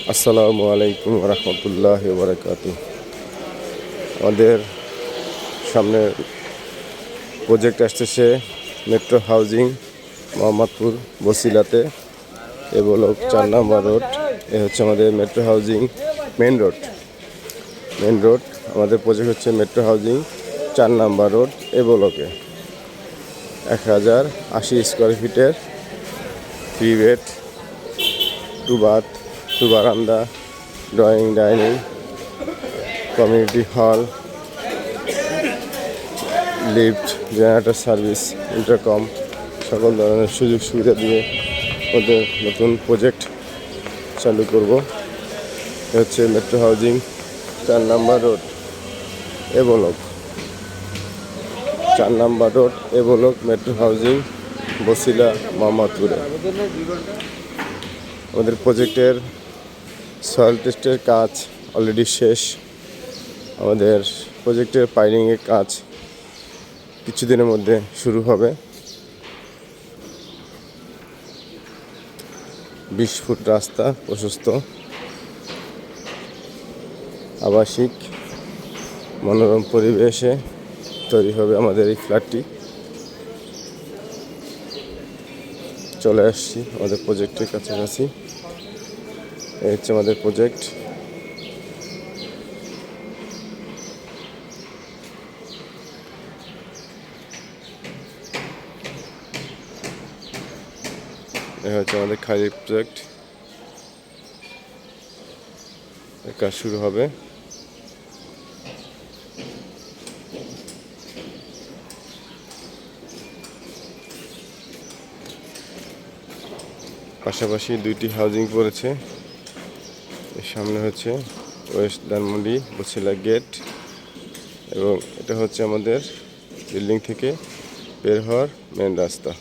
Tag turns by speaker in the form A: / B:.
A: আসসালামু আলাইকুম রহমতুল্লাহ বারাকাতুহু। আমাদের সামনে প্রজেক্ট আসতেছে মেট্রো হাউজিং মোহাম্মদপুর বসিলাতে। এ ব্লক 4 নম্বর রোড। এ হচ্ছে আমাদের মেট্রো হাউজিং মেন রোড। আমাদের প্রজেক্ট হচ্ছে মেট্রো হাউজিং 4 নম্বর রোড এ ব্লকে 1080 স্কোয়ার ফিটের 3 বেড 2 বাথ 2 বারান্দা, drawing, dining, community hall, lift, generator service, intercom সকল ধরনের সুযোগ সুবিধা দিয়ে ওদের নতুন প্রজেক্ট চালু করব। এ হচ্ছে মেট্রো হাউজিং 4 নম্বর রোড এ ব্লক। 4 নম্বর রোড এ ব্লক মেট্রো হাউজিং বসিলা মোহাম্মদপুরে। আমাদের প্রজেক্টের সয়েল টেস্টের কাজ অলরেডি শেষ। আমাদের প্রজেক্টের পাইলিংয়ের কাজ কিছুদিনের মধ্যে শুরু হবে। 20 ফুট রাস্তা প্রশস্ত, আবাসিক মনোরম পরিবেশে তৈরি হবে আমাদের এই ফ্ল্যাটটি। চলে আসছি আমাদের প্রজেক্টের কাছাকাছি। এই হচ্ছে আমাদের প্রজেক্ট। এই হচ্ছে আমাদের খালি প্রজেক্ট। কাজ শুরু হবে। পাশাপাশি 2টি হাউজিং পড়েছে। এর সামনে হচ্ছে ওয়েস্ট ধানমন্ডি বছিলা গেট, এবং এটা হচ্ছে আমাদের বিল্ডিং থেকে বের হওয়ার মেন রাস্তা।